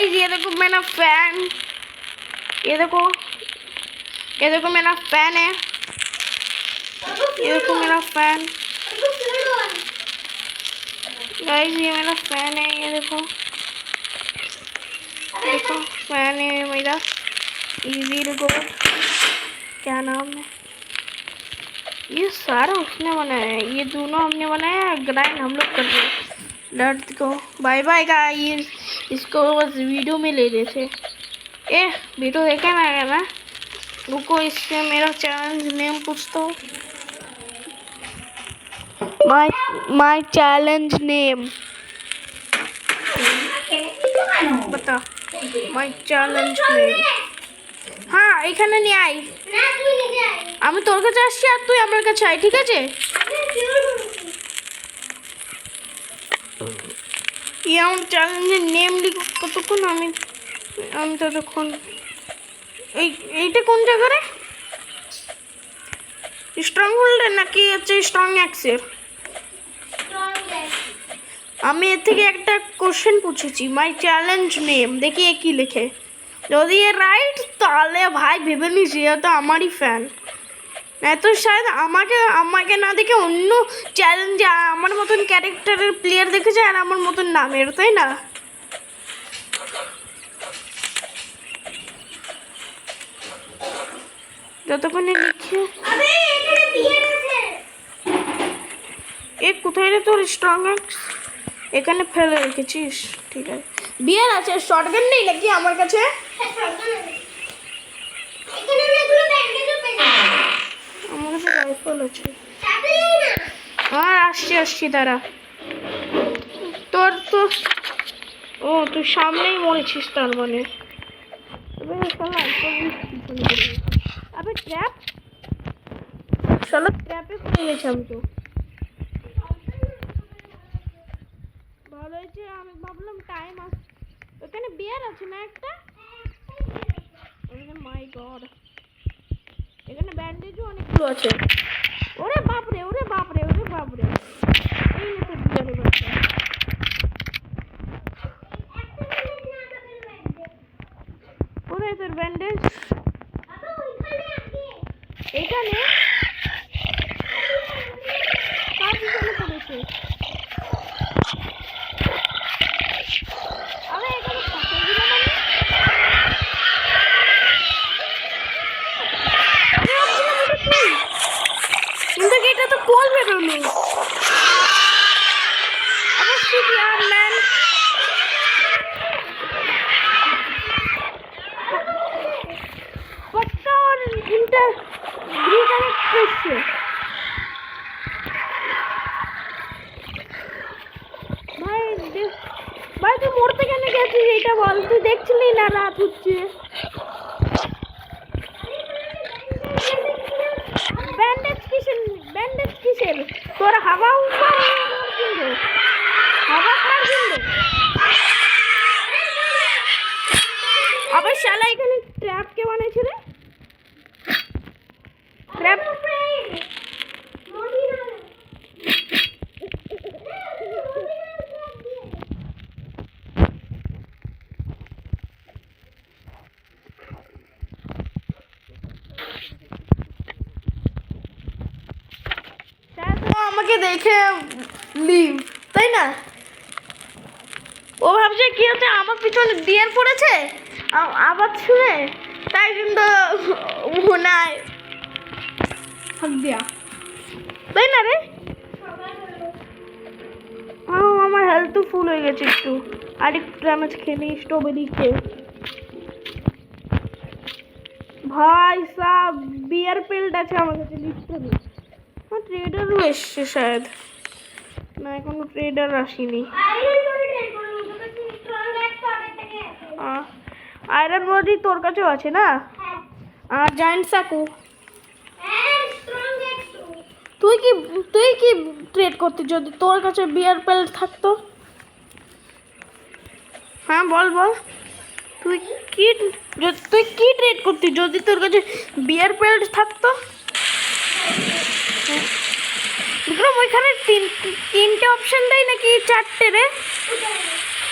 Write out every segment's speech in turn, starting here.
ये देखो मेरा फैन, ये देखो मेरा फैन है, ये देखो मेरा फैन गाइस, ये मेरा फैन है, ये देखो फैन है मेरा। इजी गो क्या नाम है, ये सारा उसने बनाया है, ये दोनों हमने बनाया, ग्राइंड हम लोग कर रहे हैं। डर्ट को बाय बाय गाइस, इसको बस वीडियो में ले रहे थे। वीडियो देखा ना रुको, इससे मेरा चैलेंज नेम पूछता हूँ। माय चैलेंज नेम बता, माय चैलेंज नेम। हाँ এখানে নিয়ে আই, আমি তোর কাছে আসছি আর তুই আমার কাছে আয়, ঠিক আছে? আমার চ্যালেঞ্জের নেম লিখো কতক্ষণ, আমি ততক্ষণ। এইটা কোন জায়গায়, স্ট্রং হোল্ডার নাকি হচ্ছে স্ট্রং অ্যাক্সের? আমি এর থেকে একটা কোশ্চেন পুছেছি, মাই চ্যালেঞ্জ নেম, দেখি এ কি লেখে। যদি এ রাইট তাহলে ভাই ভেবে নিস তো আমারই ফ্যান, এত শায়দ আমাকে না দেখে অন্য চ্যালেঞ্জে আমার মতন ক্যারেক্টারের প্লেয়ার দেখেছে আর আমার মতন নামের, তাই না? যতক্ষণে লিখে এ কোথায় রে তোর স্ট্রং অ্যাক্স, এখানে ফেলে রেখেছিস, ঠিক আছে। বিয়ার আছে, শটগান নেই নাকি আমার কাছে? আমার কাছে রাইফেল আছে। আসছি দাঁড়া। ও তুই সামনেই মরেছিস তার মানে। আবে ট্র্যাপ, চলো ট্র্যাপে পড়ে গেছি আমি তো। ভালো হয়েছে, আমি ভাবলাম টাইম আস। ওখানে বিয়ার আছে না একটা? মাই গড, এখানে ব্যান্ডেজও অনেকগুলো আছে। ওরে বাপরে এই না তো বিয়ারের বাচ্চা। কোথায় তোর ব্যান্ডেজ? এইখানে কার পিছনে পড়েছে? আরে এখানে কিন্তু এটা তো কল বেরোলো। আবার সিটিআর ম্যান, पक्का और इंटर रिकनेक्ट করছে। ভাই তুই মরতে কেন গেছিস এইটা বল, তুই দেখছিলি না রাত হচ্ছে? ব্যান্ডেজ কিসের তোর? হাওয়া আবার শালা এখানে ট্র্যাপ কে বানাইছে রে? ট্র্যাপ আমাকে দেখে লিভ, তাই না? ও ভাবছে কি হচ্ছে আমার পিছনে বিয়ার পড়েছে আবার শুনে, তাই কিন্তু মনে হয় তাই না রে? আমার হেলথ তো ফুল হয়ে গেছে, আরেকটু ড্যামেজ খেয়ে নিই স্ট্রবেরি খেয়ে। ভাই সাব বিয়ার পেল্ট আছে আমার কাছে লিটারালি। ট্রেডারও এসছে শায়দ, না এখনো ট্রেডার আসেনি। আয়রন বডি তোর কাছেও আছে না? আর জায়ান্ট সাকু তুই কি ট্রেড করতে যদি তোর কাছে বিয়ার পেল্ট থাকতো? হ্যাঁ বল তুই কি ট্রেড করতি যদি তোর কাছে বিয়ার পেল্ট থাকতো? বিক্রম ওইখানে তিনটে অপশন দেয় নাকি চারটে রে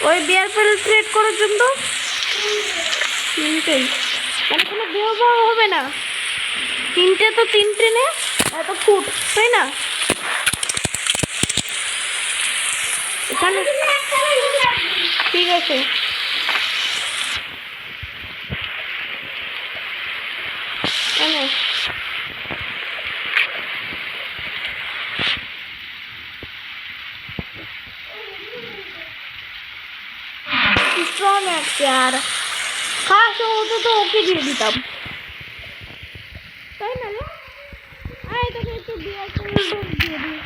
ওই বিয়ার পেল্ট ট্রেড করার জন্য? তিনটেই মানে কোনো দেহ ভাব হবে না। তিনটে তো তিনটে নে, এত ফুট তাই না? এখানে ঠিক আছে। স্ট্রং আছে আর খাস হতো তো ওকে দিয়ে দিতাম তাই না রে? আয় তোকে একটু দিয়ে দিই।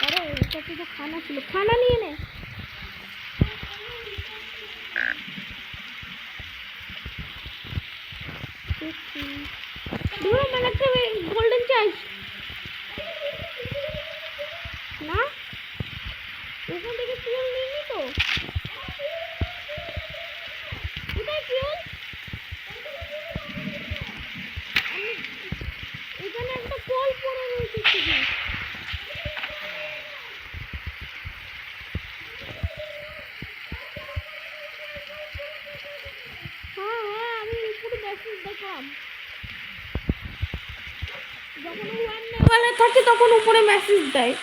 अरे इसका तो खाना ছিল, खाना নিয়ে নে। দুটো মানে একটা গোল্ডেন চাই না, ওখান থেকে ফুল নিয়ে তো কোথায় ফুল? এখানে একটা কল পড়ে রয়েছে শুধু। আমি উপরে মেসেজ দেখলাম, যখন ওয়ান লেভেলে থাকে তখন উপরে মেসেজ দেয়।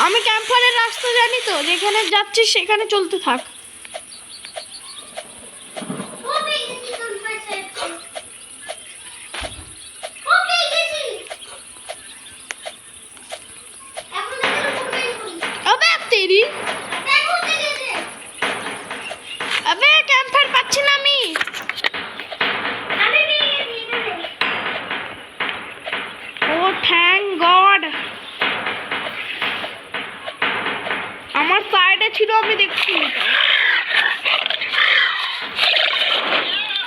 আমি ক্যাম্পারের রাস্তা জানি তো, যেখানে যাচ্ছি সেখানে চলতে থাক। अबे तेरी अबे ক্যাম্পার পাচ্ছি না আমি। ও থ্যাংক গড, আমার সাইডে ছিল আমি দেখছি।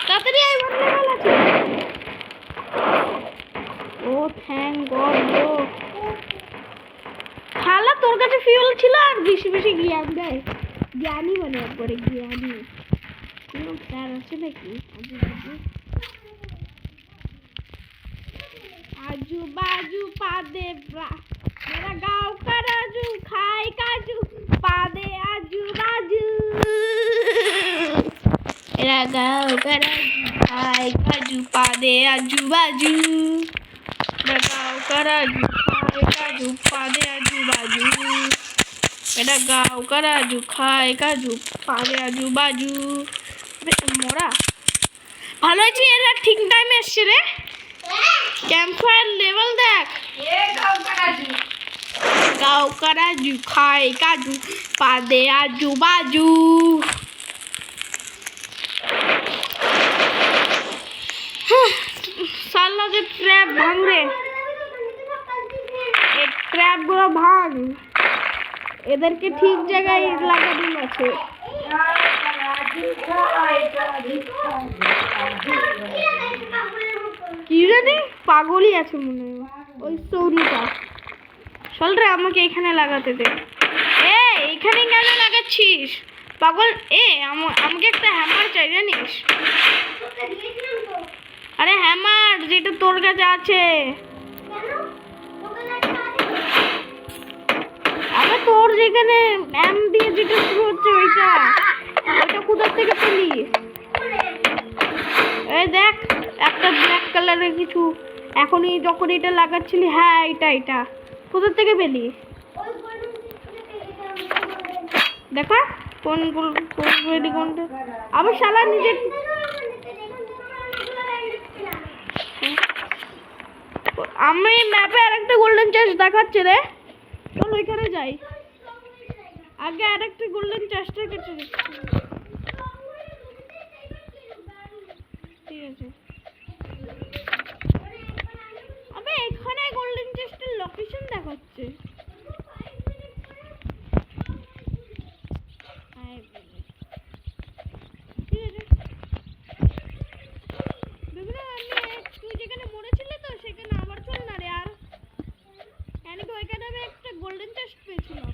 তাড়াতাড়ি আই, ওয়ান লেভেল আছে। ও থ্যাংক গড ব্রো। খালা তোর কাছে ফিউল ছিল আর বেশি বেশি জ্ঞান দেয়, জ্ঞানী মানে একবারে জ্ঞানী। কোনো প্ল্যান আছে নাকি? आजू बाजू पादे मेरा गाँव का राजू खाए काजू पादे आजू बाजू, मेरा गाँव का राजू खाए काजू पादे आजू बाजू, मेरा गाँव का राजू खाए काजू पादे आजू बाजू, मेरा गाँव का राजू खाए काजू पादे आजू बाजू। मोरा ভালো আছি, এরা ঠিক টাইমে এসছে রে। ক্যাম্পফায়ার লেভেল দেখ। গাঁও का राजू खाए काजू पादे आजू बाजू। साला के ट्रैप भांग रे, एक ट्रैप गुলো ভাঙ, এদেরকে ঠিক জায়গায় লাগা দিন আছে। কি জানি পাগলই আছে মনে হয় ওই সৌরিটা। চল রে আমাকে এখানে লাগাতে দে। এ এখানে কেন লাগাচ্ছিস পাগল? আমাকে একটা হ্যামার চাই জানিস? আরে হ্যামার যেটা তোর কাছে আছে। আরে তোর যেখানে এম দিয়ে যেটা শুরু হচ্ছে ওইটা কোথা থেকে পেলি? এই দেখ একটা ব্ল্যাক কালারের কিছু, এখনই যখন এটা লাগাচ্ছিলি। হ্যাঁ এটা কোথা থেকে পেলি? দেখা কোন কোনটা আবার শালা নিজে। আমি ম্যাপে আরেকটা গোল্ডেন চাষ দেখাচ্ছে রে, চল ওইখানে যাই। আগে আরেকটা গোল্ডেন চাষটা কেটে দিচ্ছি। ঠিক আছে, আবে এখানে গোল্ডেন চেস্টের লোকেশন দেখাচ্ছে। ঠিক আছে, তুই যেখানে মরেছিলি তো সেখানে আবার চল না রে। আর ওইখানে আমি একটা গোল্ডেন চেস্ট পেয়েছিলাম,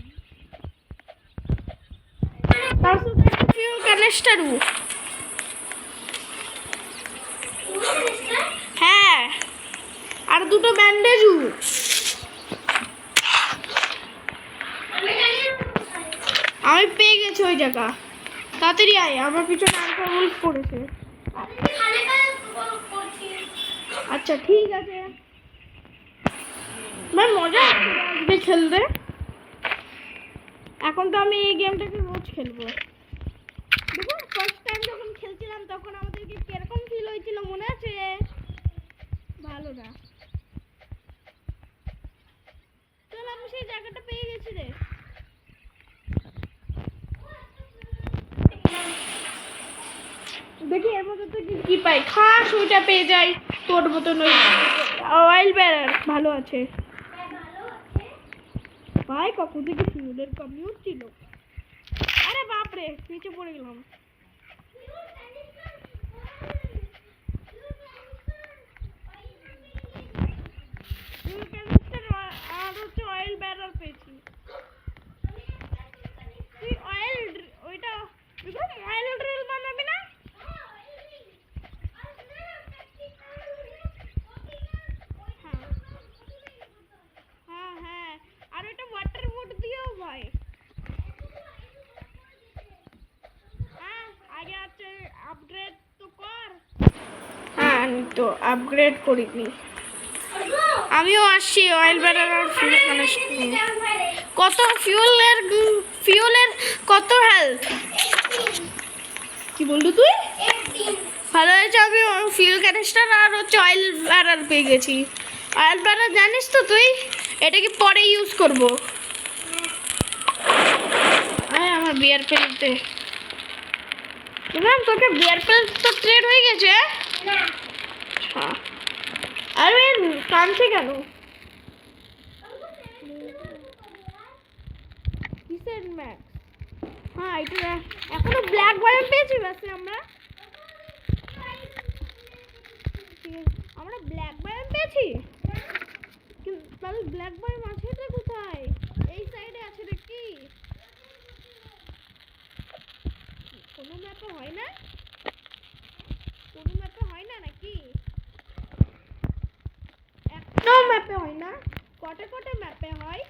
তার সাথে একটা ফিউল ক্যানিস্টারও। হ্যাঁ দুটো ব্যান্ডেজও। আমি পেয়ে গেছি ওই জায়গা। তাড়াতাড়ি আয়, আমার পিছনে আলফা উলফ পড়েছে। আচ্ছা ঠিক আছে, ভাই মজা আসবে খেলতে। এখন তো আমি এই গেমটাকে রোজ খেলবো। দেখুন ফার্স্ট টাইম যখন খেলছিলাম তখন আমাদেরকে কিরকম ফিল হয়েছিল মনে আছে? ভালো না। চল আমি সেই জায়গাটা পেয়ে গেছি রে। দেখি এর মধ্যে তো কি পাই। খাস ওইটা পেয়ে যাই তোর মতন। ওই অয়েল ব্যারার ভালো আছে ভাই। কখন থেকে ফিউলের কমই হচ্ছিল। আরে বাপরে নিচে পড়ে গেলাম। আর হচ্ছে অয়েল ব্যারার পেয়েছি। তুই অয়েল ওইটা অয়েল ড্রিল বানাবি না? হ্যাঁ হ্যাঁ, আর ওইটা ওয়াটার বোর্ড দিয়েও ভাই। হ্যাঁ আগে আছে আপগ্রেড তো কর। হ্যাঁ আমি তো আপগ্রেড করিনি। আমিও আসছি অয়েল ব্যারার আর ফিউল কানেকশন। কত ফিউলের কত হেলথ? কি বললি তুই? ভালো হয়েছে, আমি ফিউল ক্যানিস্টার আর হচ্ছে অয়েল ব্যারার পেয়ে গেছি। অয়েল ব্যারার জানিস তো তুই? এটাকে পরে ইউজ করব। আমার বিয়ার পেলতে ম্যাম, তোকে বিয়ার পেল তো ট্রেড হয়ে গেছে। আরে কাঁদছে কেন? কিসের ম্যাক্স? হ্যাঁ এটা এখনো ব্ল্যাক বায়াম পেয়েছি বাসে আমরা। আমরা ব্ল্যাক বায়াম পেয়েছি, তাহলে ব্ল্যাক বায়াম আছে রে কোথায়? এই সাইডে আছে নাকি? কোনো ম্যাপে হয় না? কোনো ম্যাপে হয় না নাকি? একটা ম্যাপে হয় না, কটে কটে ম্যাপে হয়।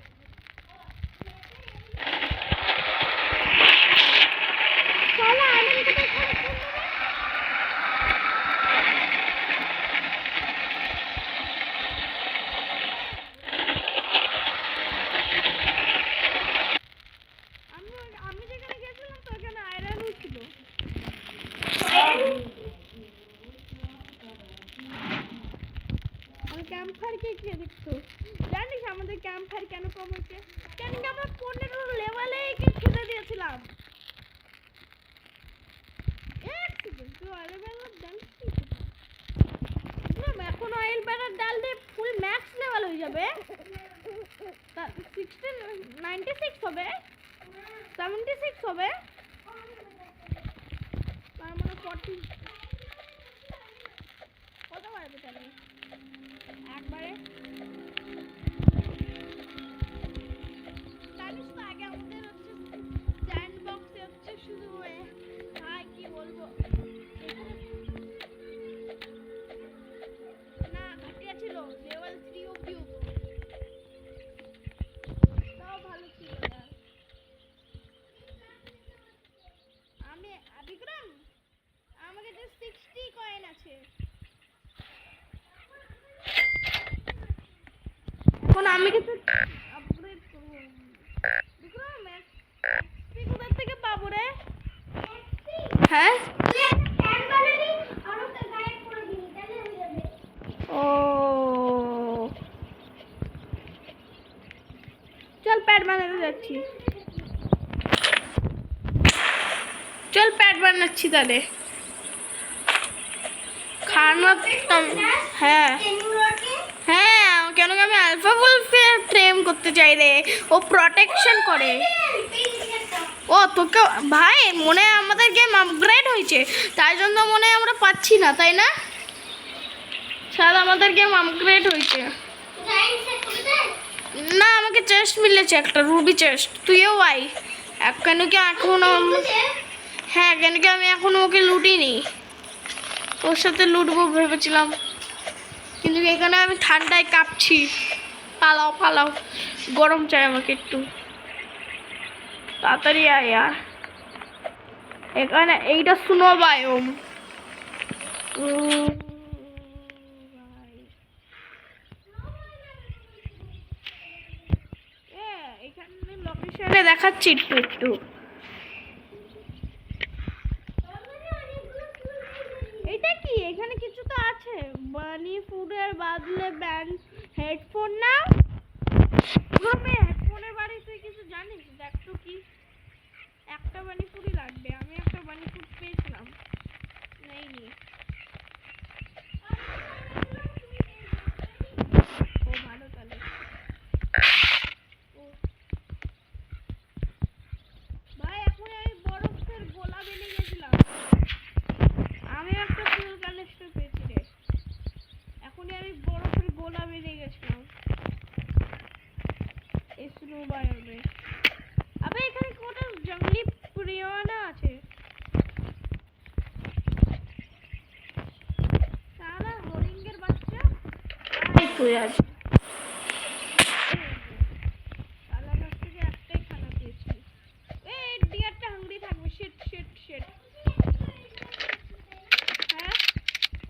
চলো আইল্যান্ড থেকে আমি যেখানে গেছিলাম তো ওখানে আইল্যান্ডও ছিল। ক্যাম্প ফায়ার কে দেখতো? জানিস আমাদের ক্যাম্প ফায়ার কেন কম হয়েছে? কেন কি আমরা 15 লেভেলে খেতে দিয়েছিলাম। এখন অয়েল ব্যারার ডাল দিয়ে ফুল ম্যাক্স লেভেল হয়ে যাবে। 96 হবে, 76 হবে, তার মানে 40 কত বাড়বে তাহলে একবারে? জানিস তো আগে আমাদের হচ্ছে স্যান্ড বক্সে হচ্ছে শুধু কি বলবো না ঘাটিয়া ছিল, লেভেল 3 অবধি হতো, তাও ভালো ছিল। আমি বিক্রম আমাকে যে 60 কয়েন আছে, এখন আমি কিছু আপগ্রেড করব। বিক্রম এক্সপি কোথা থেকে পাবো রে? হ্যাঁ ও চল প্যাড বানাতে যাচ্ছি। চল প্যাড বানাচ্ছি তাহলে। খানা হ্যাঁ হ্যাঁ, কেন কি আমি আলফা উলফে ট্রেম করতে চাই রে, ও প্রোটেকশন করে। ও তোকে ভাই মনে হয় আমাদের গেম আপগ্রেড হয়েছে, তাই জন্য মনে হয় আমরা পাচ্ছি না, তাই না? শায়দ আমাদের গেম আপগ্রেড হয়েছে। না আমাকে চেস্ট মিলেছে একটা রুবি চেস্ট। তুইও আই কেন কি এখন? হ্যাঁ কেন কি আমি এখনো ওকে লুটিনি, ওর সাথে লুটবো ভেবেছিলাম। কিন্তু এখানে আমি ঠান্ডায় কাঁপছি। পালাও পালাও, গরম চাই আমাকে একটু, তাড়াতাড়ি আয় আর। এখানে এইটা স্নো বায়োম। এখানে লোকেশনে দেখাচ্ছি একটু একটু। এটা কি এখানে কিছু তো আছে, বানি ফুডের বদলে ব্যান্ড হেডফোন না? হেডফোনের বাড়ি তুই কিছু জানিস? দেখ তো কি, একটা বানি ফুডই লাগবে। আমি একটা বানি ফুড পেয়েছিলাম, নেইনি। ও ভালো তাহলে। ভাই এখন আমি বরফের গোলা বেরিয়ে গেছিলাম। আমি একটা ফুল কানেক্টর পেয়েছি রে। এখনই আমি বরফের গোলা বেরিয়ে গেছিলাম এই স্নো বায়োমে। আবে এখানে কোন জঙ্গলি প্রিয়না আছে? সারা হরিঙ্গের বাচ্চা এই তুই আজ কালা গাছ থেকে একটাই খানা পেয়েছি। এই ডিয়ারটা হাংরি থাকবে। Shit shit shit. হ্যাঁ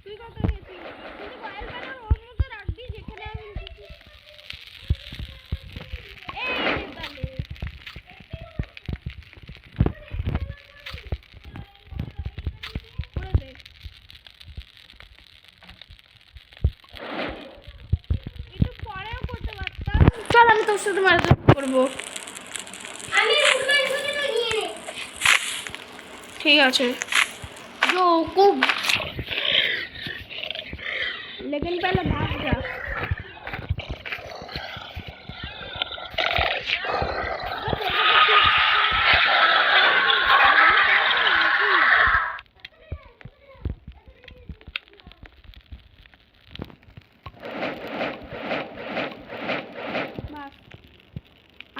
তুই কত খেয়েছিস? কিন্তু পায়েল পায়েল ওর মতো রাখবি যেখানে আমি এই তাহলে করে দে। একটু পরেও করতে পারতাম। চল আমি তোর সাথে মারামারি করবো। ঠিক আছে जो को लेकिन पहले भाग जा।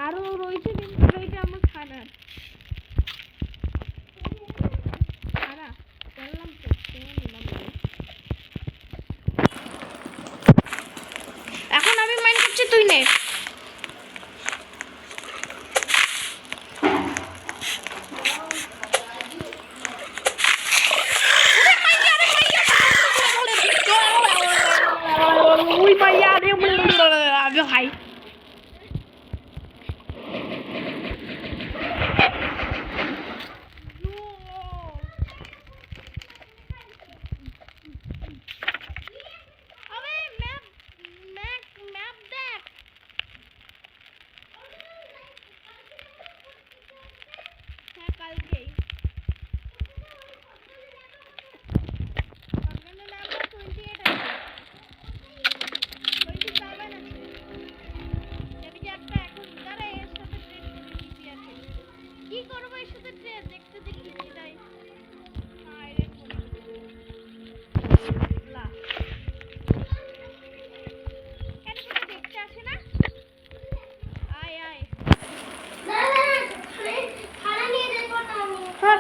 আরো রয়েছে কিন্তু এটা আমার খানার খানা বললাম তো এখন আমি মাইন্ড করছি তুই নে। উই মাইয়া রে আমি হাই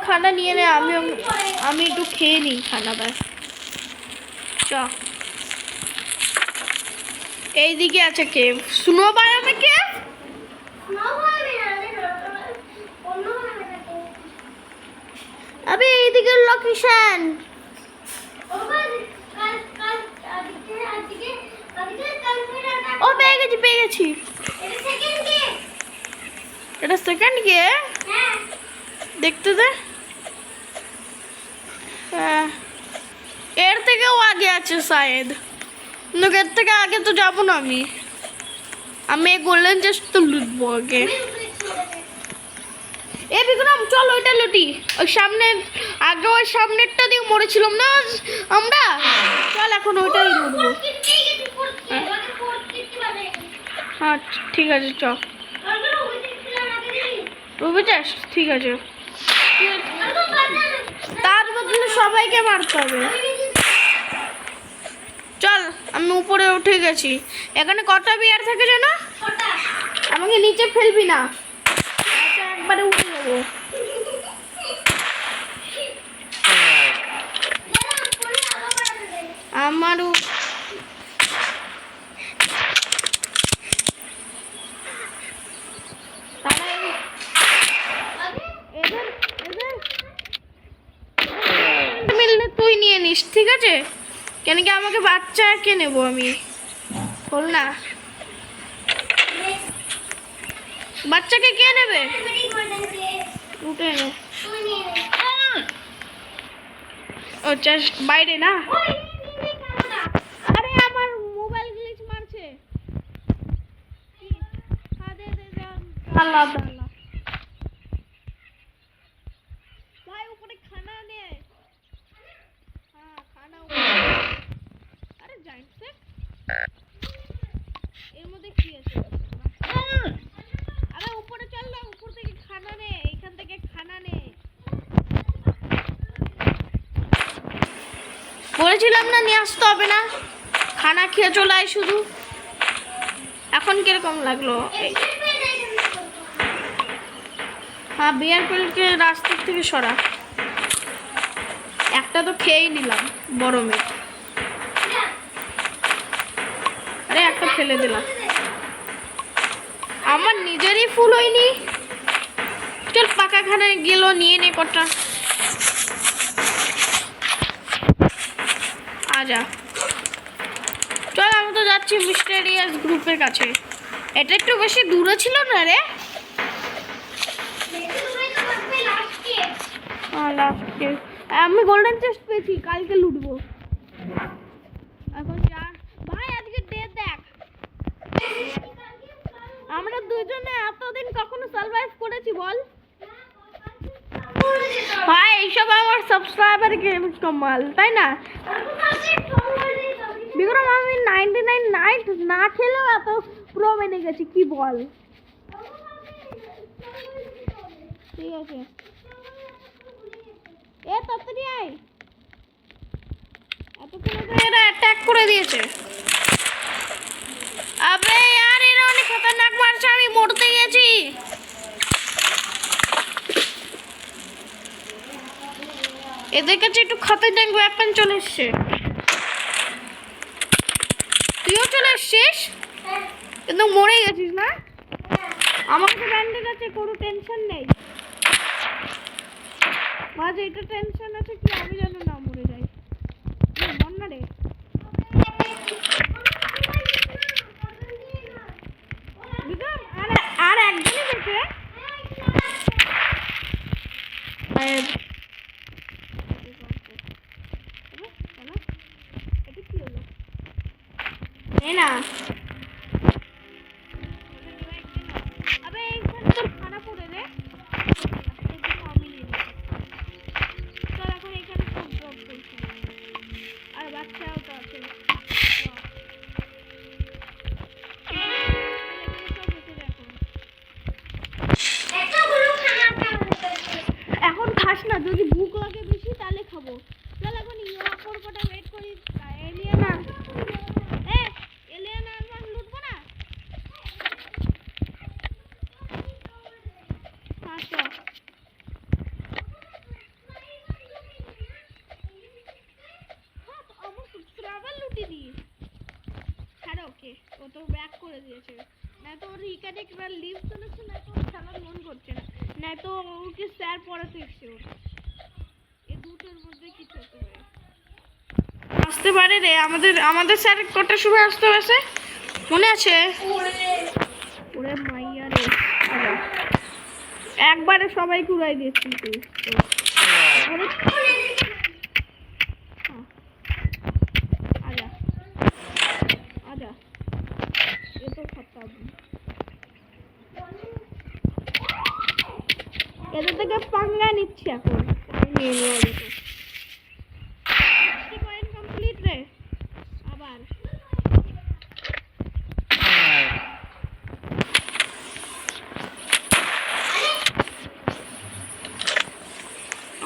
खाना নিয়ে নে। আমি একটু খেয়ে নিই খানাটা। চ এইদিকে আছে কেভ। Snow বায়োমে cave. আবে এইদিকে লোকেশন। ও পেয়ে গেছি। এটা সেকেন্ড কে দেখতে দে। এর থেকেও আগে আছে শায়দ, কিন্তু এর থেকে আগে তো যাবো না। আমি এই গোল্ডেন চেস্ট তো লুটবো আগে। এ বিক্রম চল ওইটা লুটি। ওই সামনে আগে ওই সামনেরটা দিয়ে মরেছিলাম না আমরা। চল এখন ওইটাই লুটবো। হ্যাঁ ঠিক আছে চল। রুবি চাস? ঠিক আছে, তার বদলে সবাইকে মারতে হবে। চল আমি উপরে উঠে গেছি। এখানে কটা বিয়ার থাকে জানো? আমাকে নিচে ফেলবি না, একবারে উঠে যাবো। আমারও কেন কি আমাকে বাচ্চাকে নেবো আমি? বল না, বাচ্চাকে কে নেবে? উঠে নে। ও জাস্ট বাইরে না? আরে আমার মোবাইল গ্লিচ মারছে। আল্লাহ আল্লাহ ভাই, উপরে খানা নে। হ্যাঁ খানা উপরে। আরে জাইন্ট সেট এর মধ্যে কি আছে? আরে উপরে চল না, উপর থেকে খানা নে, এখান থেকে খানা নে। বলেছিলাম না নিয়ে আসতে হবে না, খানা খেয়ে চলে আয় শুধু। এখন কিরকম লাগলো? হ্যাঁ বিয়ার পেলকে রাস্তার থেকে সরা। একটা তো খেয়েই নিলাম গরমে। আরে একটা ফেলে দিলাম, আমার নিজেরই ফুল হয়নি। চল পাকা খানে গেল নিয়ে নে কটা। আজা চল, আমি তো যাচ্ছি মিস্টেরিয়াস গ্রুপের কাছে। এটা একটু বেশি দূরে ছিল না রে? আমি গোল্ডেন চেস্ট পেয়েছি, কালকে লুটবো। এখন যা ভাই, আজকে ডেট দেখ। আমরা দুজনে এতদিন কখনো সারভাইভ করেছি বল ভাই? এইসব আমার সাবস্ক্রাইবারকে কমাল, তাই না? বিক্রম আমি 99 নাইট না খেলেও এত প্রো মেনে গেছি, কি বল? ঠিক আছে, এ তাড়াতাড়ি আয়। এতক্ষণে তো এরা অ্যাটাক করে দিয়েছে। আবে यार, এরা অনেক খতরনাক মারছে, আমি মরতে গেছি। এদের কাছে একটু খতরনাক ওয়েপন চলে এসছে। তুইও চলে এসছিস, কিন্তু মরে গেছিস না? আমার কাছে ব্যান্ডেজ আছে, কোনো টেনশন নেই। মাঝে এটা টেনশন আছে কি আমি যেন না মরে যাই। মর না রে। আর একজনই বেঁচে। এটা কি হলো? না আবে এইখানে তোর খানা পড়ে রে। আমি নিয়ে চল, এখন এখানে সব ড্রপ করছি। আর বাচ্চাও তো আছে। এখন খাস না, যদি ভুক লাগে বেশি তাহলে খাবো। চল এখন ইয়াকর কটা ওয়েট করি। এলিয়ানা এলিয়ানা আনবার লুটবো না? আসো আমার সাবস্ক্রাইবার লুটি দিস। ছাড়ো ওকে, ও তো ব্যাক করে দিয়েছে। না তো ওর ইকানে একবার লিভ চলেছে, না তো খেলার মন করছে না, না তো ওকে স্যার পড়াতে এসছে। ওর এই দুটোর মধ্যে কিছু হতে পারে। আসতে পারে রে, আমাদের স্যার কটার সময় আসতে হয়েছে মনে আছে? ওরে মাইয়া রে, একবারে সবাই কুড়াই দিয়েছি তুই। আজা আজা, এ তো খতম। এদের থেকে পাঙ্গা নিচ্ছি এখন। নিয়ে নেওয়া যেত। পয়েন্ট কমপ্লিট রে। আবার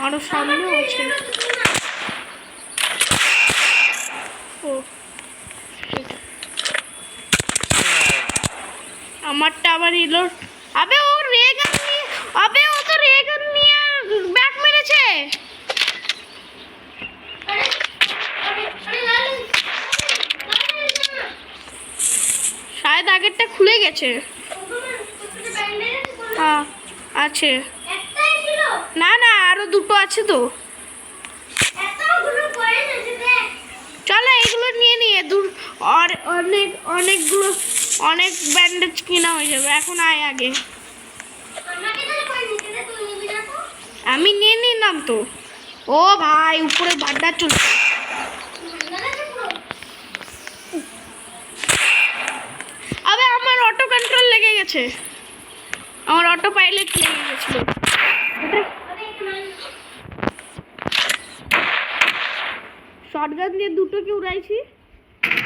আরো সামনেও আছে। ও আমারটা আবার এলো। আবে ও রেগান নিয়ে, আবে ও তো রেগান নিয়ে ব্যাক মেরেছে। শায়দ আগেরটা খুলে গেছে। হ্যাঁ আছে। না না, আরো দুটো আছে তো। চল তাহলে এগুলো নিয়ে নিয়ে আর অনেকগুলো অনেক ব্যান্ডেজ কিনা হয়ে যাবে। এখন আয় আগে। আমি নিয়ে নিলাম তো। ও ভাই উপরে ভাড্ডা চলছে। আবে আমার অটো কন্ট্রোল লেগে গেছে, আমার অটো পাইলট লেগে গেছিল। শটগান দিয়ে দুটোকে উড়াইছি।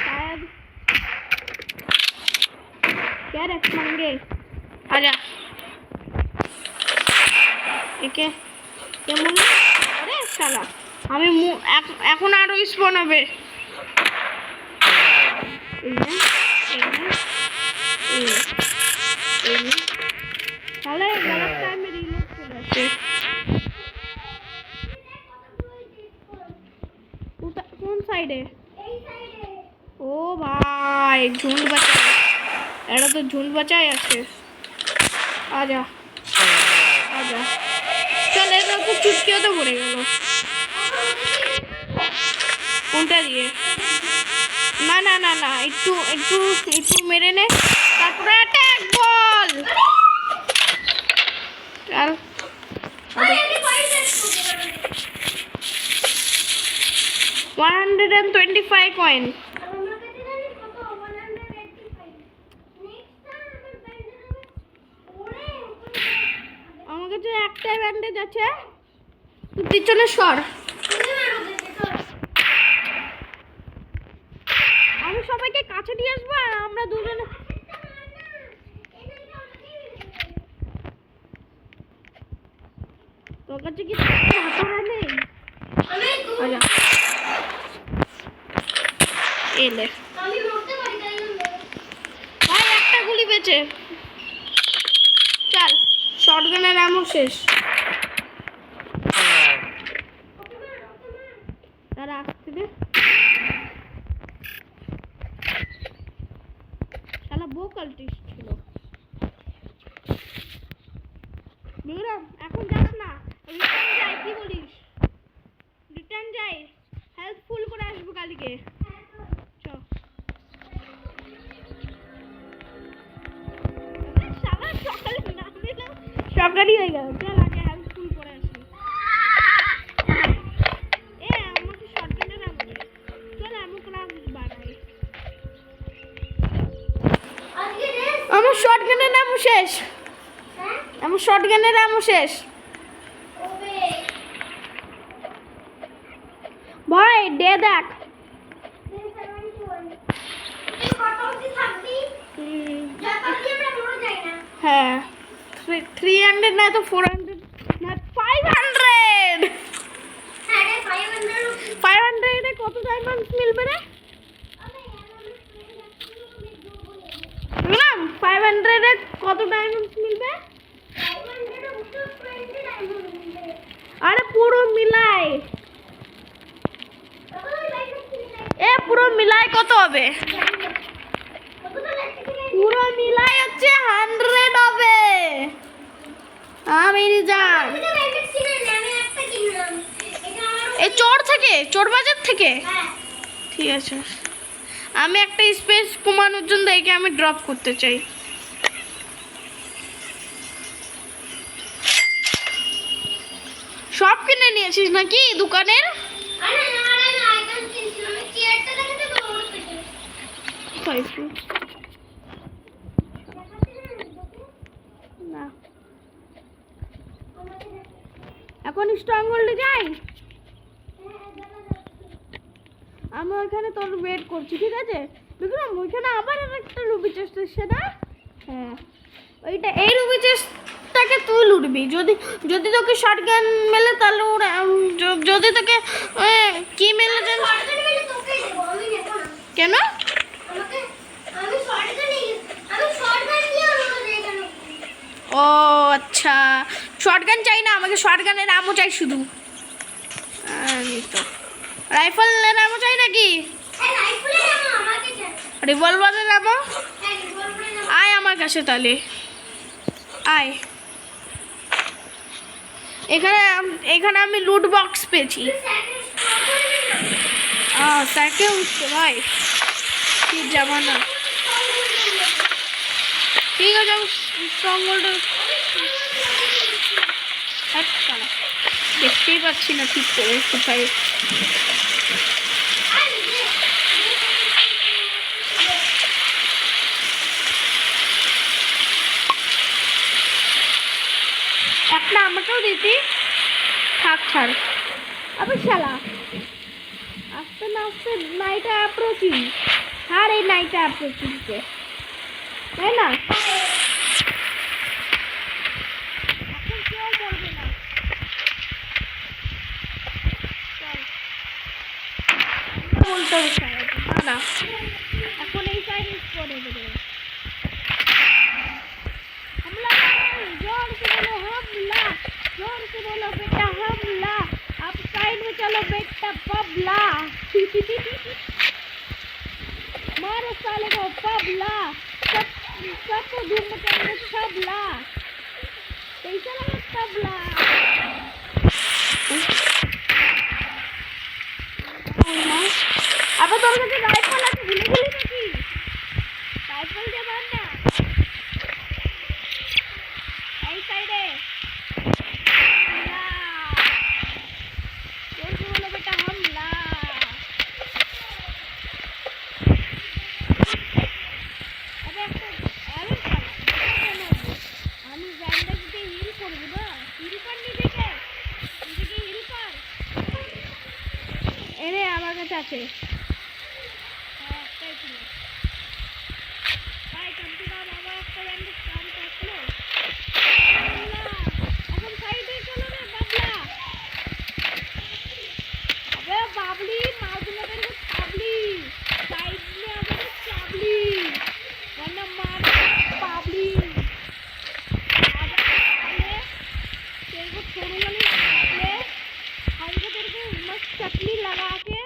शायद क्या रखेंगे? आजा একে কেমন? আরে শালা আমি এখন আরো স্পন হবে। তাহলে গলার টাইমে রিলোড করে আসে। কোন সাইডে? ও ভাই ঝুন্ড বাঁচাই, এটা তো ঝুন্ড বাঁচাই আছে। আজা আজা চল, এটা তো চুটকিও তো পড়ে গেল। কোনটা দিয়ে? না না না না, একটু একটু একটু মেরে নে, তারপরে অ্যাটাক বল। চল 125 কয়েন। আমার কাছে একটাই ব্যান্ডেজ আছে, তুই পিছনে সর। আমি সবাইকে কাছে নিয়ে আসবো আর আমরা দুজনে। তোর কাছে কি হাতড়া নেই? এলে ভাই একটা গুলি বেঁচে। চল শটগানের আমও শেষ। তারা আসতে দে। শালা বোকালটিস ছিল। বিক্রম এখন যাস না, রিটার্ন যাই। কি বলিস? রিটার্ন যাই, হেল্পফুল করে আসবো কালকে। চল শালা সকালে না দিলাম, সকালই হয়ে গেল। চল আগে হেল্পফুল করে আসি। আমাকে শটগানের আমো দে। চল আমো ক্লাস বাড়াই। আমার শটগানের আমো শেষ, আমার শটগানের আমো শেষ। ভাই দে দেখ। হ্যাঁ 300 না তো 400 না 500। 500 এ কত ডায়মন্ডস মিলবে রে? 500 এ কত ডায়মন্ডস মিলবে? আরে পুরো মিলাই, পুরো মিলাই কত হবে? পুরো মিলাই হচ্ছে 100 হবে। আমি জান এই চোর বাজার থেকে। ঠিক আছে, আমি একটা স্পেস কমানোর জন্য একে আমি ড্রপ করতে চাই। সব কিনে নিয়েছিস নাকি দোকানের? না এখন স্ট্রং হোল্ডে যাই। আমি ওইখানে তোর ওয়েট করছি, ঠিক আছে বিক্রম? ওইখানে আবার একটা রুবি চেস্ট এসছে না? হ্যাঁ ওইটা, এই রুবি চেস্টটাকে তুই লুটবি। যদি তোকে শটগান মেলে তাহলে ওরা, যদি তোকে কি মেলে কেন? ও আচ্ছা, শটগান চাই না আমাকে, শটগানের আমও চাই শুধু। তো রাইফেলের আমও চাই নাকি? রিভলভারের আমও? আয় আমার কাছে তাহলে, আয়। এখানে আমি লুট বক্স পেয়েছি। हाँ सैके उसके भाई ये जमाना ठीक है जब स्ट्रॉन्ग होल्ड देखते ही पाচ্ছি না ঠিক করে কোথায় একটা আমাকেও দিতি থাক ছাড় আবে শালা আস্তে না আস্তে নাইটা অ্যাপ্রোচিং আর এই নাইটা অ্যাপ্রোচিং কে তাই না এখন কেউ বলবে না বলতে হবে না এখন এই সাইড করে দেবে हमला जोर से बोलो हमला जोर से बोलो बेटा हमला आप साइड में चलो बेटा पबला मारो साले को पबला सबको धूम मचाएंगे पबला कैसा लगा पबला अब তোর কাছে রাইফেল আছে ভুলে গেলি নাকি রাইফেল দিয়ে মার না এই সাইডে बोलो बेटा हमला अबे अरे আমি জ্যান্ডাকে হিল করব না হিল কর নিজেকে হিল কর এরে আমার কাছে আছে একটাই ছিল ভাই কমতি দাও বাবা একটা জ্যান্ডা কাম করলো এখন সাইডে চলো রে বাবলা अबे बाबली माउदला तेरे को चाबली साइड में अबे चाबली वरना मार बाबली तेरे को छोड़ू वाली ले हम को तेरे को मस्त चटनी लगा के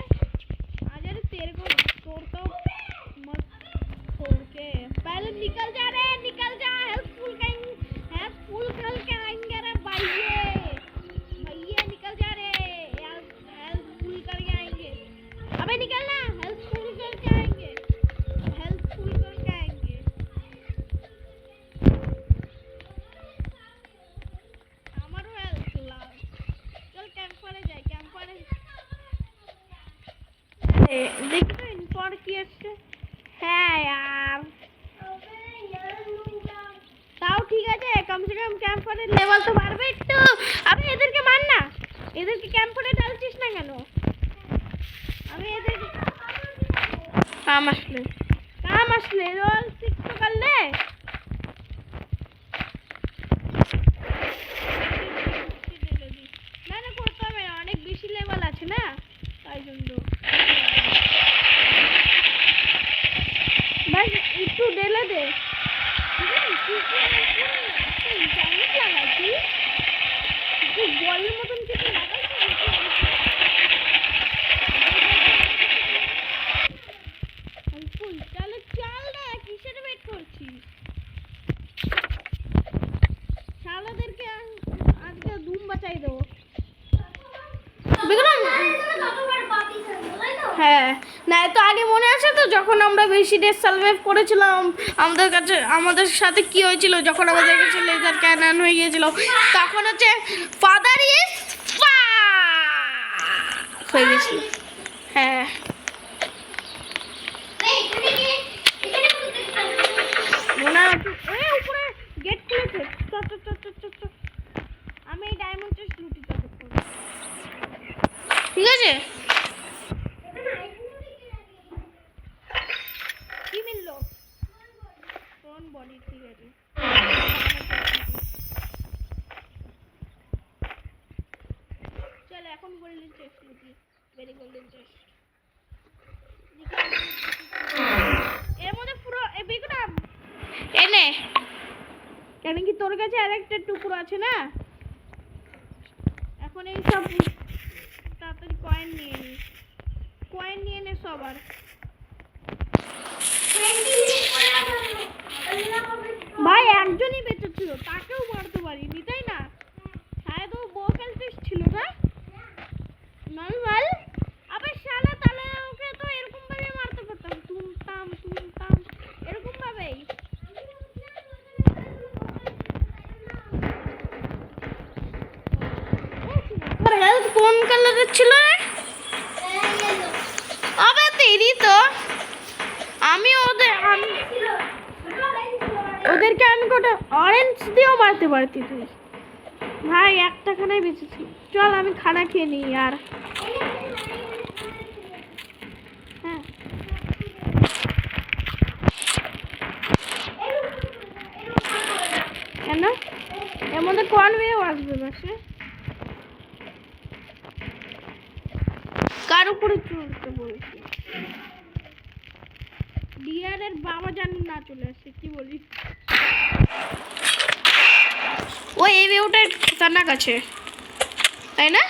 आज यार तेरे को तोड़ता हूँ मस्त तोड़ के पहले निकल जा हेल्पफुल करके आएंगे रे भाइये निकल जा रे करके आएंगे अबे निकलना हेल्पफुल करके आएंगे हमारो हेल्प ला चल कैंपफायरे जाए कैंपफायरे देख तो इनफॉर किए है यार তাও ঠিক আছে কমসে কম ক্যাম্পফায়ারের লেভেল তো বাড়বে একটু আবে এদেরকে মার না এদেরকে ক্যাম্পফায়ারে ডালছিস না কেন আমি এদেরকে काम আসলে রোল সিক্স তো করলে না না করতে হবে না অনেক বেশি লেভেল আছে না তাই জন্য ভাই একটু ঢেলে দে বলের মতন কিছু লাগাইছিস তাহলে চাল না কিসের ওয়েট করছিস শালাদেরকে আজকে ধুম বাঁচাই দেবো হ্যাঁ না তো আগে মনে আছে তো যখন আমরা বেশি ডে সার্ভাইভ করেছিলাম আমাদের সাথে কি হয়েছিল যখন আমাদের কাছে লেজার ক্যানন হয়ে গিয়েছিল তখন হচ্ছে ফাদার ইজ হয়ে গেছিল হ্যাঁ মনে আছে উপরে গেট খুলেছে আমি এই ডায়মন্ড চেস্ট লুটি ঠিক আছে কি মিললো কোন বডি ঠিক আছে চল এখন গোল্ডেন চেস্ট লুটি ভেরি গোল্ডেন চেস্ট এর মধ্যে পুরো এই বিকটা এনে কেন কি তোর কাছে আরেকটা টুকরো আছে না এখন এই সব তাড়াতাড়ি কয়েন নিয়ে নে সবার ভাই একজনই বেঁচে ছিল তাকেও মারতে পারিনি তাই না শায়দ ও বউ খেলতে ছিল না নর্মাল আবে শালা তাহলে কালারের ছিল রে? আবার তেরি তো আমি ওদেরকে আমি কোটা অরেঞ্জ দিয়েও মারতে পারতি তুই ভাই একটা খানাই বেঁচেছি চল আমি খানা খেয়ে নিই আর হ্যাঁ কেন এর মধ্যে কোন মেয়েও আসবে বাসে কার উপরে চলতে বলছি ডিয়ারের বাবা জান না চলে আসে কি বলি ওই এই ভিউটা খতরনাক আছে তাই না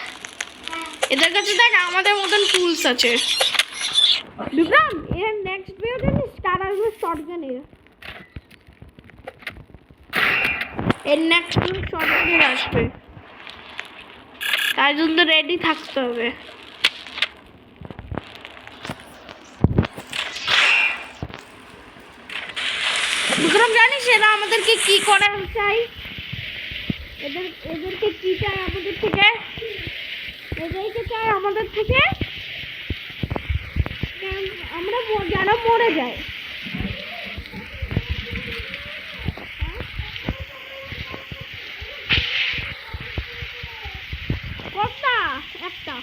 এদের কাছে দেখ আমাদের মতন টুলস আছে বিক্রম এর নেক্সট ভিউ জানিস কার আসবে শটগানের এর নেক্সট ভিউ শটগানের আসবে তার জন্য রেডি থাকতে হবে বিক্রম জানিস এরা আমাদেরকে কি করা চাই এদেরকে কি চাই আমাদের থেকে এদেরকে চাই আমাদের থেকে আমরা যেন মরে যাই কটা একটা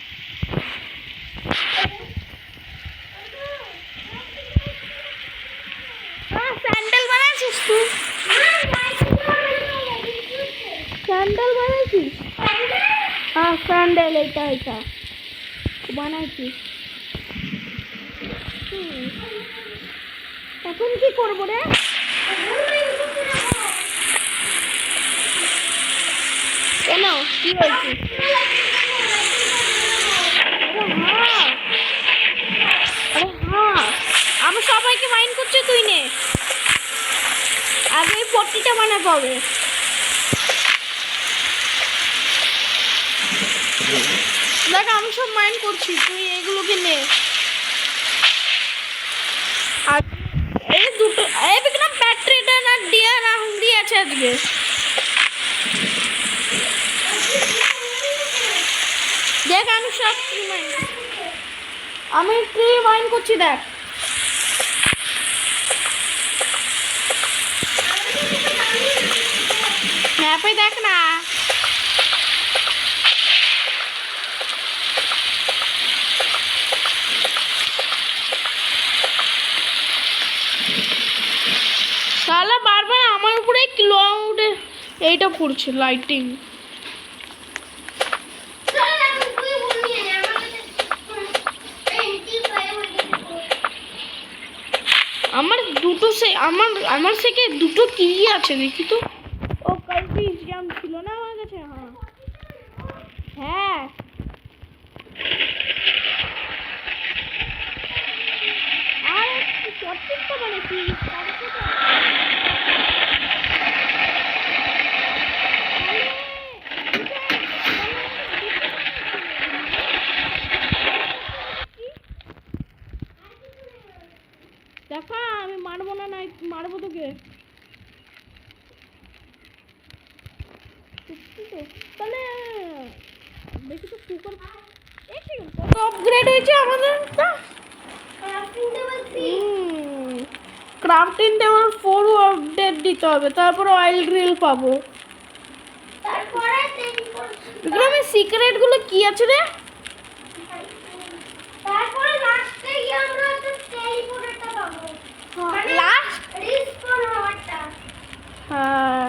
স্যান্ডেল বানাচ্ছিস তুই স্যান্ডেল বানাচ্ছিস হ্যাঁ স্যান্ডেল এটা বানাচ্ছিস এখন কি করবো রে কেন কি হয়েছে হ্যাঁ আমি সবাইকে মাইন্ড করছি তুই নে আগে 40টা বানাতে হবে দেখ আমি সব মাইন্ড করছি তুই এগুলোকে নে আর এই দুটো এই বিক্রম ব্যাটারিটা না ডিয়া না হুন্ডি আছে আজকে দেখ আমি সব আমি ট্রি মাইন্ড করছি দেখ ম্যাপে দেখ না সালা বারবার আমার উপরে ক্লাউডে এইটা পড়ছে লাইটিং আমার দুটো আমার থেকে দুটো কি আছে দেখি তো ও কালকে এক্সাম ছিল না আমার কাছে হ্যাঁ আর প্রত্যেকটা মানে কি দেখা আমি মারবো না নাই মারবো তোকে তাহলে দেখি তো কুকার কত আপগ্রেড হয়েছে আমাদের ক্রাফটিং টেবিল 4 আপডেট দিতে হবে তারপর অয়েল গ্রিল পাবো তারপরে বিক্রমে সিক্রেট গুলো কি আছে রে তারপরে লাস্টে গিয়ে আমরা একটা টেলিপোর্টারটা পাবো মানে লাস্ট রিস্পন হওয়াটা হ্যাঁ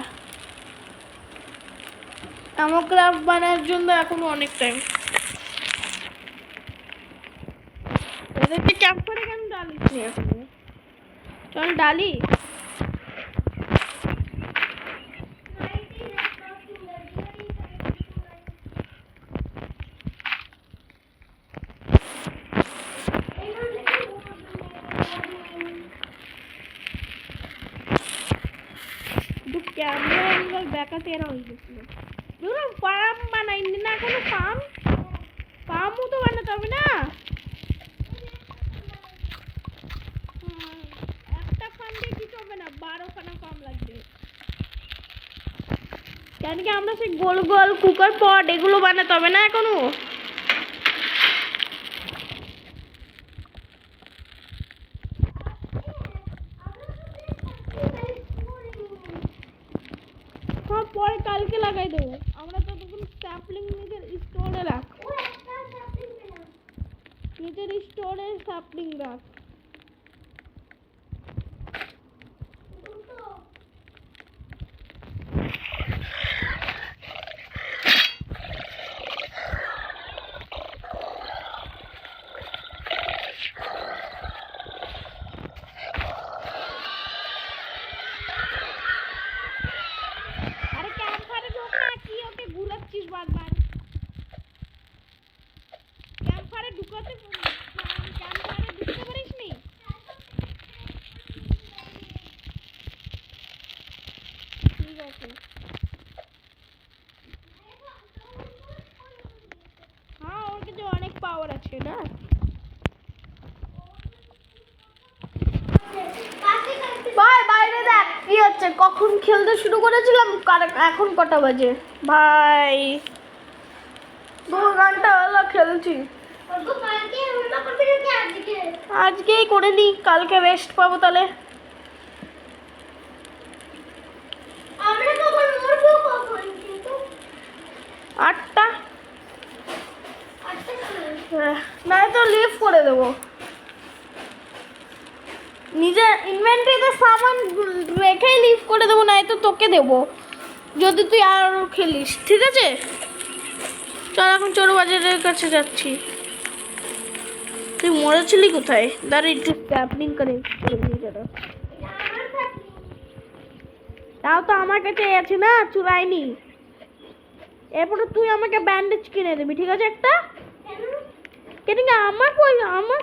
আমার ক্রাফট বানানোর জন্য এখনো অনেক টাইম এদেরকে ক্যাম্প করে কেন ডালিস নি এখন চল ডালি कैमरा एंगल बैका तेरा हो गया दूर फार्म बनाइনি না কোনো ফার্মও তো বানাতে হবে না একটা ফার্ম দিয়ে কিছু হবে না 12খানা ফার্ম লাগবে কেন কি আমরা সেই গোল গোল কুকার পট এগুলো বানাতে হবে না এখনো পরে কালকে লাগাই দেবো। আমরা ততক্ষণ স্যাপলিং নিজের স্টোরে রাখ, নিজের স্টোরে স্যাপলিং রাখ। আরে ক্যাম্পফায়ারে ঢোক না, কি ওকে ঘুরাচ্ছিস বারবার? ক্যাম্পফায়ারে ঢুকতে পারিস নি? ঠিক আছে, হ্যাঁ ওর কাছে অনেক পাওয়ার আছে না। ভাই বাইরে দেখ কি হচ্ছে, কখন খেলতে শুরু করেছিলাম, এখন কটা বাজে ভাই? 2 ঘন্টা হলো খেলছি। আজকেই করে নি, কালকে রেস্ট পাবো তাহলে। আটটা না তো লিভ করে দেবো। নিজের ইনভেন্টরিতে সামান রেখেই লিভ করে দেবো, না তো তোকে দেবো যদি তুই আর খেলিস, ঠিক আছে? চল এখন চোর বাজারের কাছে যাচ্ছি। তুই মরেছিলি কোথায়? দাঁড়া একটু স্ট্যাপলিং করে তাও তো আমার কাছে আছে না, চুরাইনি। এরপরে তুই আমাকে ব্যান্ডেজ কিনে দিবি, ঠিক আছে? একটা কেন কি আমার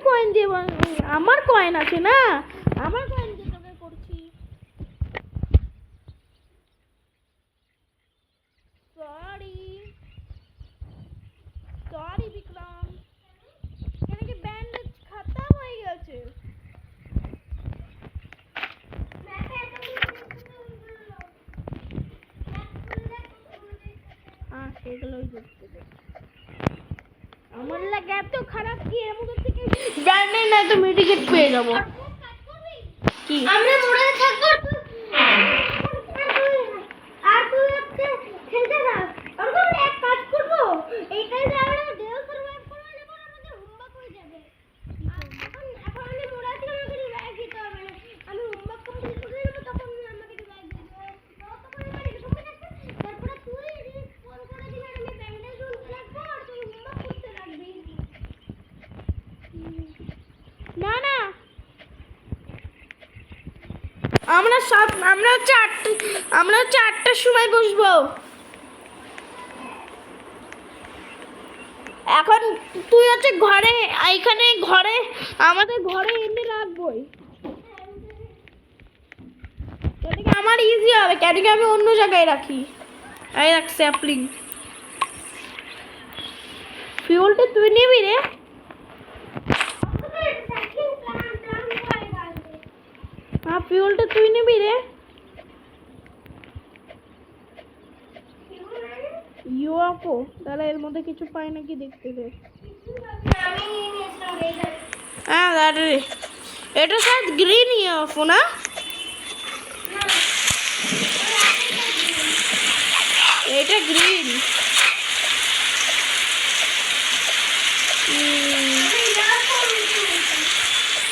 কয়েন যে আমার কয়েন আছে না, আমার কয়েন যে তোকে করছি। সরি বিক্রম, কেন কি ব্যান্ডেজ খতম হয়ে গেছে। হ্যাঁ সেগুলোই দেখতে দে। আমার লাগে এত খারাপ কি এর মধ্যে থেকে ব্যান্ডেজ না তো মেডিকেট পেয়ে যাবো। কি আমরা মরে থাকবো আর তুই হচ্ছে খেলতে থাক। আমরা এক কাজ করব, এইটাই যে আমরা ডেল সার্ভাইভ করব, যখন আমাদের হোমওয়ার্ক হয়ে যাবে। এখন আমি মরে আছি, আমাকে রিভাইভ দিতে হবে না। আমি হোমওয়ার্ক কমপ্লিট করে নেব, তখন আমাকে রিভাইভ দিতে হবে। তখন আমি ঢুকে থাকবো, তারপরে তুই ফোন করে দিলে আমি ব্যান্ডেজ রাখবো আর তুই হোমওয়ার্ক করতে লাগবি। না না আমরা 8টার সময় বসবো। এখন তুই হচ্ছে ঘরে, এইখানে ঘরে আমাদের ঘরে এনে রাখবই, আমার ইজি হবে। কেন কি আমি অন্য জায়গায় রাখি। এই রাখ স্যাপলিং। ফিউলটা তুই নিবি রে? হ্যাঁ ফিউলটা তুই নিবি রে? ইউএফও তাহলে এর মধ্যে কিছু পাই নাকি দেখতে দে। হ্যাঁ দাঁড়া রে, এটা শায়দ গ্রিন ইউএফও না? এটা গ্রিন।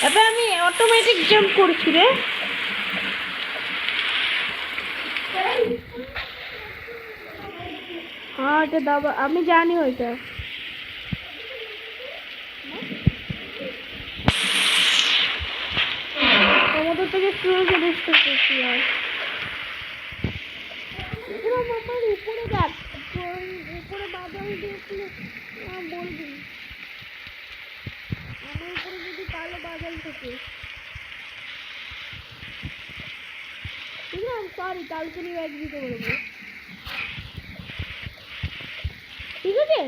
এবার আমি অটোমেটিক জাম্প করছি রে। হ্যাঁ এটা দাবা, আমি জানি ওইটা। আমাদের থেকে ক্রুজে রেস্ট করছি আর আমার উপরে যাক, উপরে বাদল দিয়েছিল বলবি। আমার উপরে যদি কালো বাদল থাকে, ঠিক আছে? সরি, কালকে নিয়ে এক দিতে বলবো, ঠিক আছে?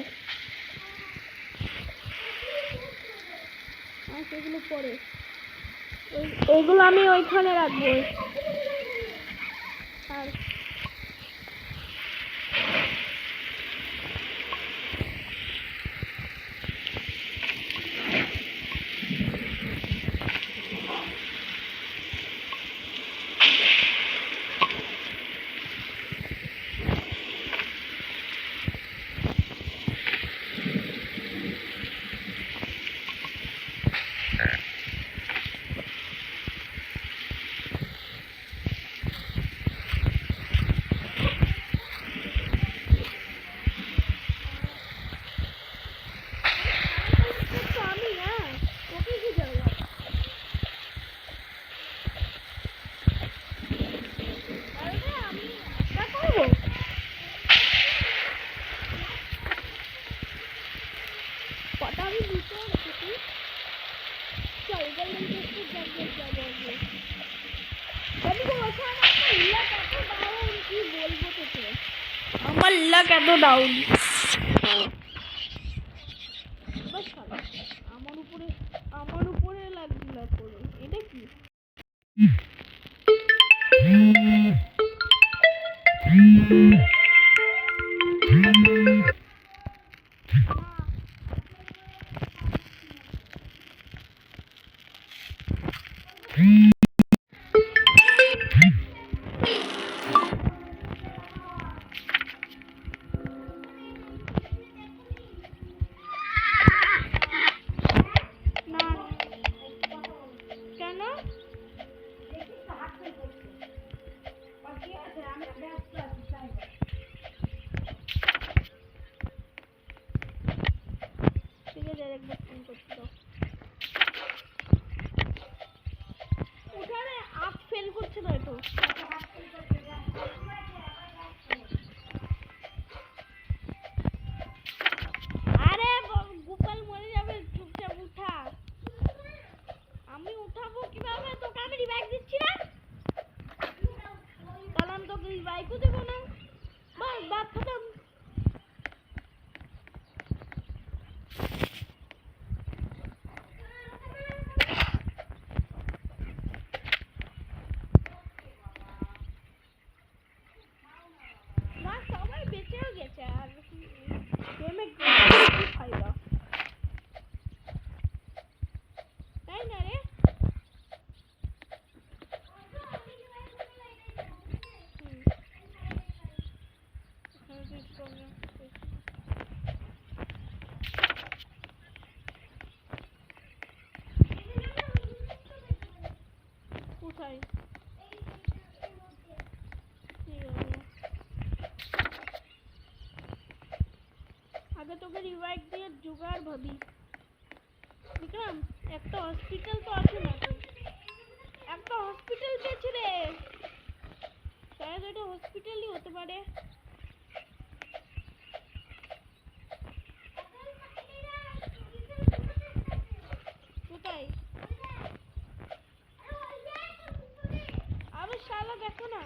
আর সেগুলো পরে, ওইগুলো আমি ওইখানে রাখবো। আর আমার লাক এত ডাউন। আমার উপরে লাগছিল পড়ে। এটা কি? আগে তোকে রিভাইভ দিয়ে জোগাড় ভাবি। বিক্রম একটা হসপিটাল তো আছে না, একটা হসপিটাল পেয়েছি রে। শায়দ এটা হসপিটালই হতে পারে। কোথায়? আরে শালা দেখো না।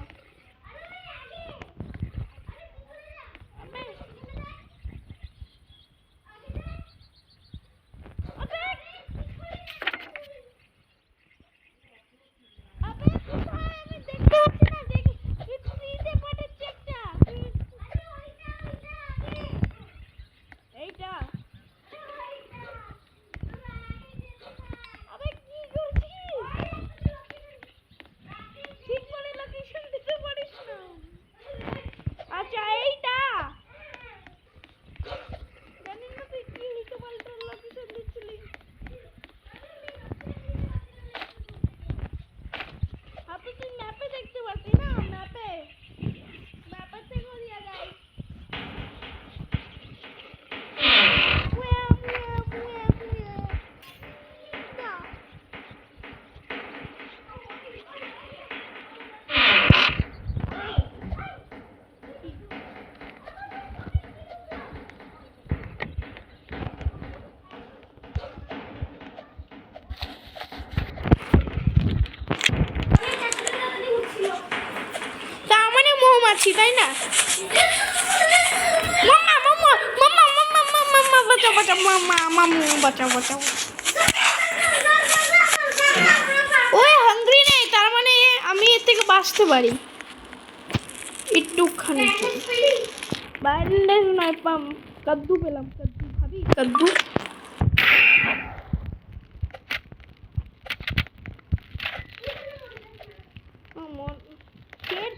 মৌমাছি তাই না? মাম্মা মাম্মা মাম্মা মাম্মা মাম্মা বাঁচাও বাঁচাও মাম্মা মাম্মু বাঁচাও বাঁচাও। ওই হাঙ্গরি নেই, তার মানে আমি এর থেকে বাঁচতে পারি একটুখানি। বাইরে নয় পাম কাদ্দু পেলাম, কাদ্দু ভাবি কাদ্দু।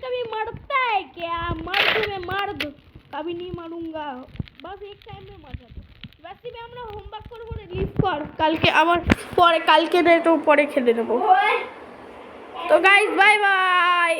कभी मरता है क्या? मर्द में मर्द कभी नहीं मारूंगा, बस एक टाइम में मर जाता। वैसे भी আমরা হোমওয়ার্ক করব, রিলিজ কর কালকে, আবার পরে কালকে তো পরে খেলে নেব। তো গাইস বাই বাই।